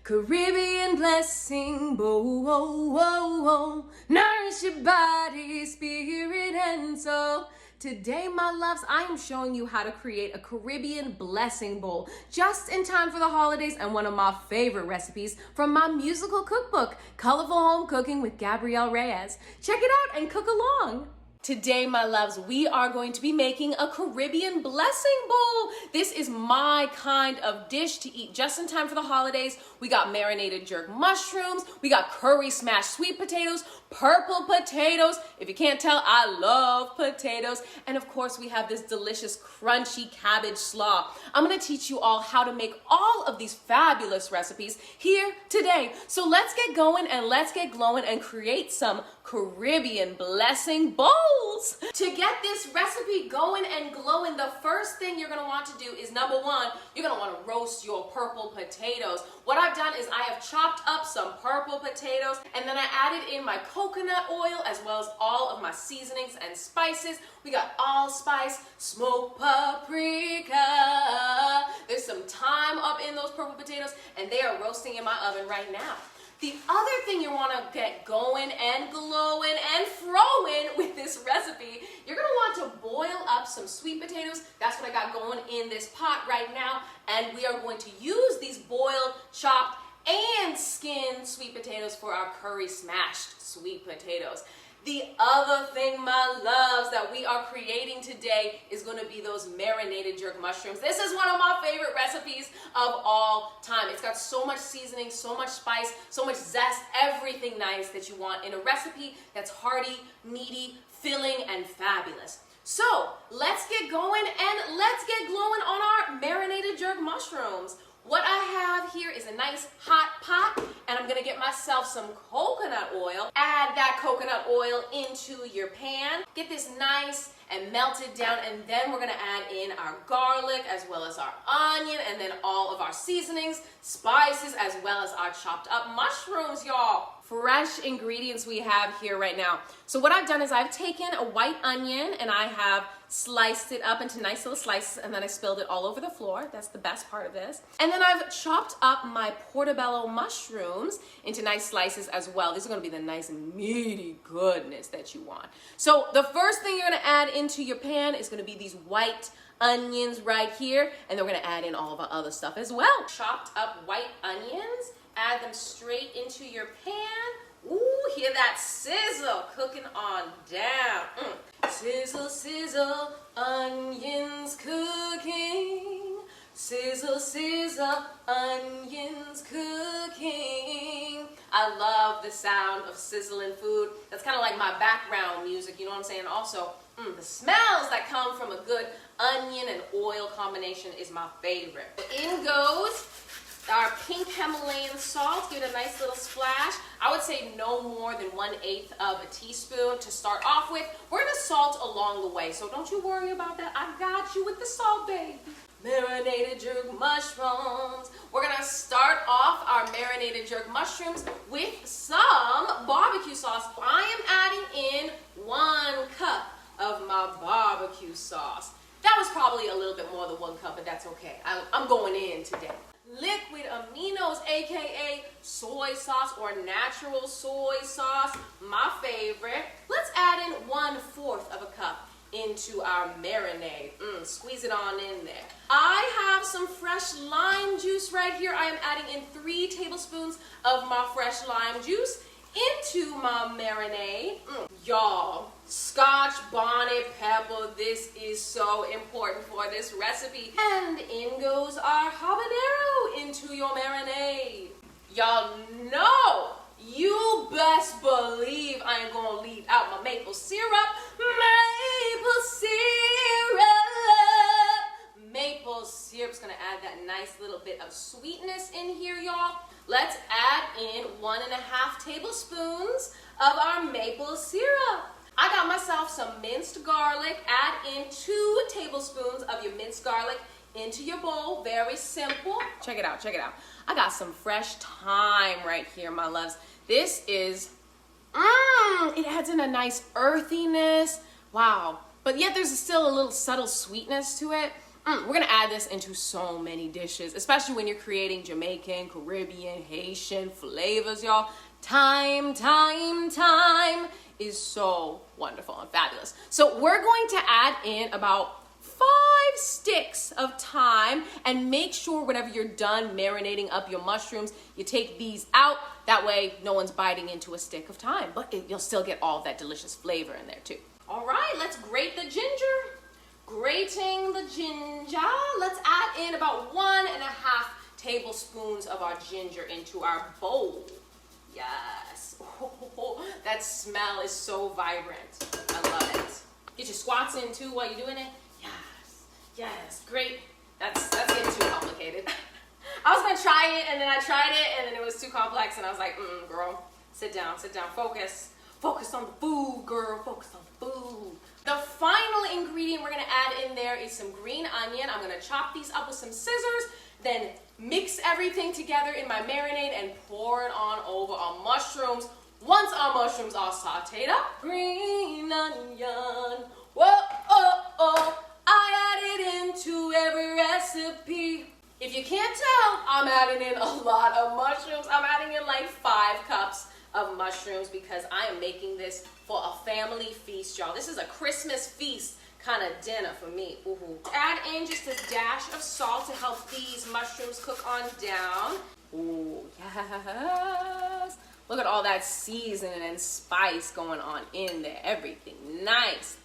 Caribbean blessing bowl. Nourish your body, spirit, and soul. Today, my loves, I am showing you how to create a Caribbean blessing bowl just in time for the holidays, and one of my favorite recipes from my musical cookbook, Colorful Home Cooking with Gabrielle Reyes. Check it out and cook along. Today, my loves, we are going to be making a Caribbean blessing bowl. This is my kind of dish to eat just in time for the holidays. We got marinated jerk mushrooms, we got curry smashed sweet potatoes, purple potatoes. If you can't tell, I love potatoes. And of course, we have this delicious crunchy cabbage slaw. I'm gonna teach you all how to make all of these fabulous recipes here today. So let's get going and let's get glowing and create some Caribbean blessing bowls. To get this recipe going and glowing, the first thing you're gonna want to do is, number one, you're gonna wanna roast your purple potatoes. What I've done is I have chopped up some purple potatoes, and then I added in my coconut oil as well as all of my seasonings and spices. We got allspice, smoked paprika. There's some thyme up in those purple potatoes, and they are roasting in my oven right now. The other thing you want to get going and glowing and throwing with this recipe, you're going to want to boil up some sweet potatoes. That's what I got going in this pot right now. And we are going to use these boiled, chopped, and skinned sweet potatoes for our curry smashed sweet potatoes. The other thing, my loves, that we are creating today is going to be those marinated jerk mushrooms. This is one of my favorite recipes of all time. It's got so much seasoning, so much spice, so much zest, everything nice that you want in a recipe that's hearty, meaty, filling, and fabulous. So let's get going and let's get glowing on our marinated jerk mushrooms. What I have here is a nice hot pot, and I'm gonna get myself some coconut oil. Add that coconut oil into your pan. Get this nice and melted down, and then we're gonna add in our garlic as well as our onion, and then all of our seasonings, spices, as well as our chopped up mushrooms, y'all. Fresh ingredients we have here right now. So what I've done is I've taken a white onion and I have sliced it up into nice little slices, and then I spilled it all over the floor. That's the best part of this. And then I've chopped up my portobello mushrooms into nice slices as well. These are gonna be the nice meaty goodness that you want. So the first thing you're gonna add into your pan is gonna be these white onions right here, and then we're gonna add in all of our other stuff as well. Chopped up white onions, add them straight into your pan. Ooh, hear that sizzle cooking on down. Sizzle, sizzle, onions cooking. Sizzle, sizzle, onions cooking. I love the sound of sizzling food. That's kind of like my background music, you know what I'm saying? Also, the smells that come from a good onion and oil combination is my favorite. In goes our pink Hemalayan salt. Give it a nice little splash. I would say no more than 1/8 of a teaspoon to start off with. We're gonna salt along the way, so don't you worry about that. I got you with the salt, baby. Marinated jerk mushrooms. We're gonna start off our marinated jerk mushrooms with some barbecue sauce. I am adding in 1 cup of my barbecue sauce. That was probably a little bit more than 1 cup, but that's okay. I'm going in today. Liquid aminos, aka soy sauce or natural soy sauce, my favorite. Let's add in 1/4 of a cup into our marinade. Squeeze it on in there. I have some fresh lime juice right here. I am adding in 3 tablespoons of my fresh lime juice into my marinade. Y'all, Scotch bonnet pepper, this is so important for this recipe. And in goes our habanero into your marinade. Y'all know, you best believe I ain't gonna leave out my maple syrup. Maple syrup! Maple syrup's gonna add that nice little bit of sweetness in here, y'all. Let's add in 1.5 tablespoons of our maple syrup. I got myself some minced garlic. Add in 2 tablespoons of your minced garlic into your bowl. Very simple. Check it out, check it out. I got some fresh thyme right here, my loves. This is, it adds in a nice earthiness. Wow. But yet there's still a little subtle sweetness to it. We're gonna add this into so many dishes, especially when you're creating Jamaican, Caribbean, Haitian flavors, y'all. Thyme is so wonderful and fabulous. So we're going to add in about 5 sticks of thyme, and make sure whenever you're done marinating up your mushrooms, you take these out. That way no one's biting into a stick of thyme, but you'll still get all that delicious flavor in there too. All right, let's grate the ginger. Grating the ginger, let's add in about 1.5 tablespoons of our ginger into our bowl. Yes, that smell is so vibrant. I love it. Get your squats in too while you're doing it. Yes, great. That's getting too complicated. I was gonna try it, and then I tried it, and then it was too complex, and I was like, girl, sit down, focus on the food, girl, focus on the food. The final ingredient we're gonna add in there is some green onion. I'm gonna chop these up with some scissors, then mix everything together in my marinade and pour it on over our mushrooms. Once our mushrooms are sauteed up, green onion, I add it into every recipe. If you can't tell, I'm adding in a lot of mushrooms. I'm adding in like 5 cups of mushrooms because I am making this for a family feast, y'all. This is a Christmas feast kind of dinner for me. Add in just a dash of salt to help these mushrooms cook on down. Ooh, yes. Look at all that seasoning and spice going on in there. Everything nice.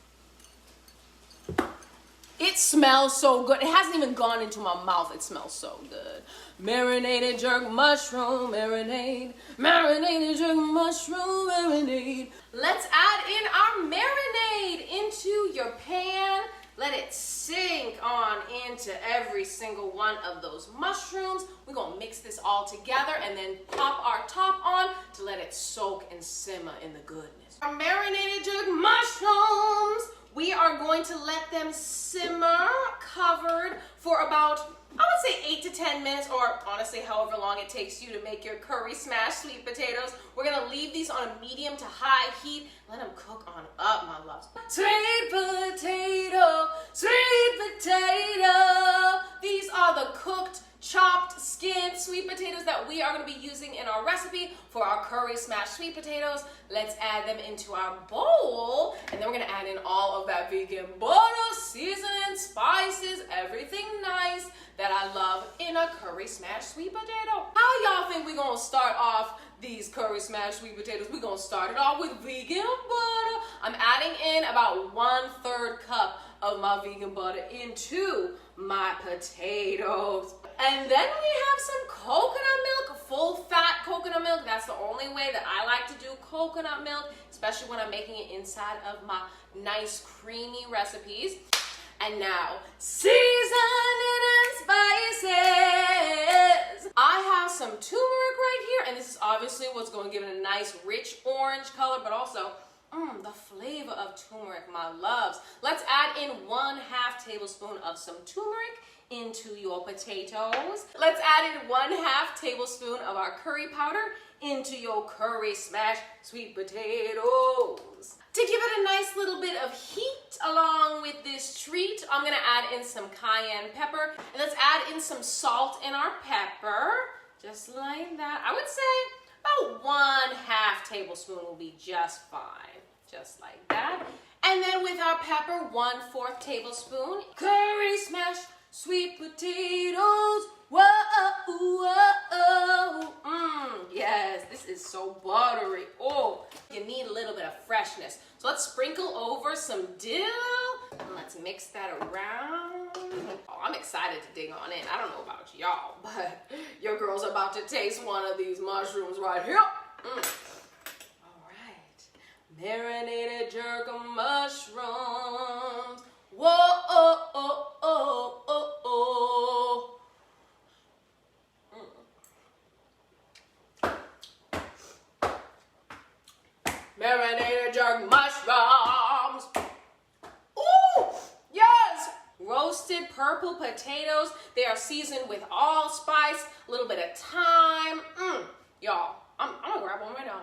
It smells so good. It hasn't even gone into my mouth. It smells so good. Marinated jerk mushroom marinade. Marinated jerk mushroom marinade. Let's add in our marinade into your pan. Let it sink on into every single one of those mushrooms. We're gonna mix this all together and then pop our top on to let it soak and simmer in the goodness. Our marinated jerk mushrooms, we are going to let them simmer covered for about, I would say 8 to 10 minutes, or honestly however long it takes you to make your curry smashed sweet potatoes. We're gonna leave these on a medium to high heat. Let them cook on up, my loves. Sweet potato, sweet potato. These are the cooked, chopped, skinned sweet potatoes that we are gonna be using in our recipe for our curry smashed sweet potatoes. Let's add them into our bowl, and then we're gonna add in all of that vegan butter, seasoning, spices, everything nice that I love in a curry smashed sweet potato. How y'all think we're gonna start off these curry smashed sweet potatoes? We're gonna start it off with vegan butter. I'm adding in about 1/3 cup of my vegan butter into my potatoes. And then we have some coconut milk, full fat coconut milk. That's the only way that I like to do coconut milk, especially when I'm making it inside of my nice creamy recipes. And now, seasoning and spices. I have some turmeric right here, and this is obviously what's going to give it a nice rich orange color, but also the flavor of turmeric, my loves. Let's add in 1/2 tablespoon of some turmeric into your potatoes. Let's add in 1/2 tablespoon of our curry powder into your curry smashed sweet potatoes. To give it a nice little bit of heat along with this treat, I'm gonna add in some cayenne pepper, and let's add in some salt in our pepper, just like that. I would say about 1/2 tablespoon will be just fine, just like that. And then with our pepper, 1/4 tablespoon curry smashed sweet potatoes. Whoa, yes, this is so buttery. Oh, you need a little bit of freshness. So let's sprinkle over some dill, and let's mix that around. Oh, I'm excited to dig on in. I don't know about y'all, but your girl's about to taste one of these mushrooms right here. All right, marinated jerk mushrooms. Whoa, Marinated jerk mushrooms. Ooh, yes! Roasted purple potatoes. They are seasoned with allspice, a little bit of thyme. Y'all, I'm gonna grab one right now.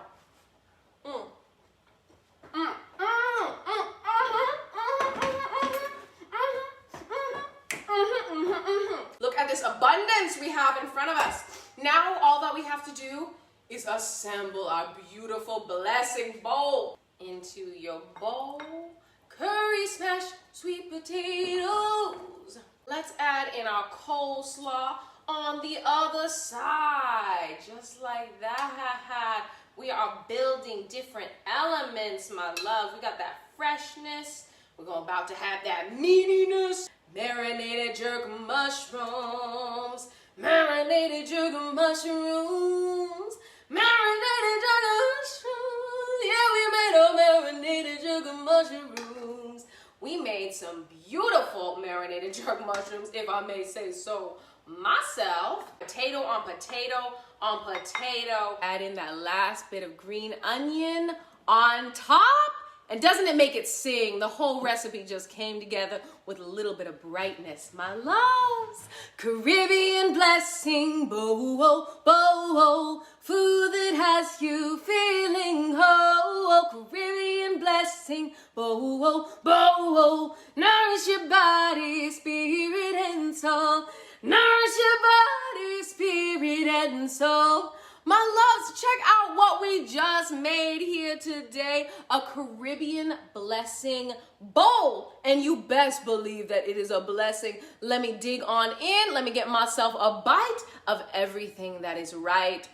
have to do is assemble our beautiful blessing bowl. Into your bowl, curry smashed sweet potatoes. Let's add in our coleslaw on the other side, just like that. We are building different elements, my loves. We got that freshness. We're about to have that meatiness. Marinated jerk mushrooms. Marinated jerk mushrooms. Marinated jerk mushrooms. Yeah, we made a marinated jerk mushrooms. We made some beautiful marinated jerk mushrooms, if I may say so myself. Potato on potato on potato. Add in that last bit of green onion on top. And doesn't it make it sing? The whole recipe just came together with a little bit of brightness. My loves, Caribbean blessing bowl, bowl, food that has you feeling whole. Caribbean blessing bowl, bowl, nourish your body, spirit and soul. Nourish your body, spirit and soul. My loves, check out what we just made here today. A Caribbean blessing bowl. And you best believe that it is a blessing. Let me dig on in. Let me get myself a bite of everything that is right.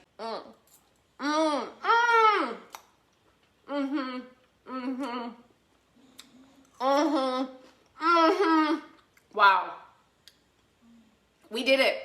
Wow. We did it.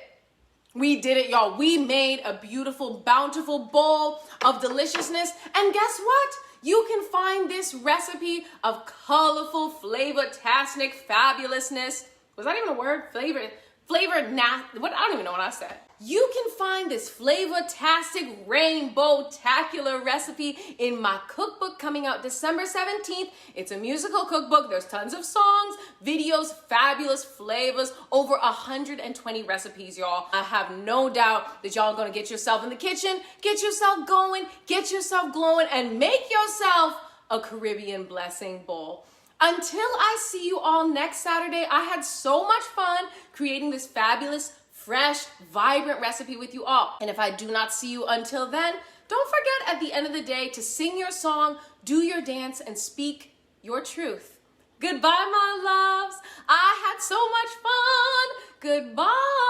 We did it, y'all. We made a beautiful, bountiful bowl of deliciousness. And guess what? You can find this recipe of colorful, flavor-tastic fabulousness. Was that even a word? What? I don't even know what I said. You can find this flavor-tastic, rainbow-tacular recipe in my cookbook coming out December 17th. It's a musical cookbook. There's tons of songs, videos, fabulous flavors, over 120 recipes, y'all. I have no doubt that y'all are gonna get yourself in the kitchen, get yourself going, get yourself glowing, and make yourself a Caribbean blessing bowl. Until I see you all next Saturday, I had so much fun creating this fabulous, fresh, vibrant recipe with you all. And if I do not see you until then, don't forget at the end of the day to sing your song, do your dance, and speak your truth. Goodbye, my loves. I had so much fun. Goodbye.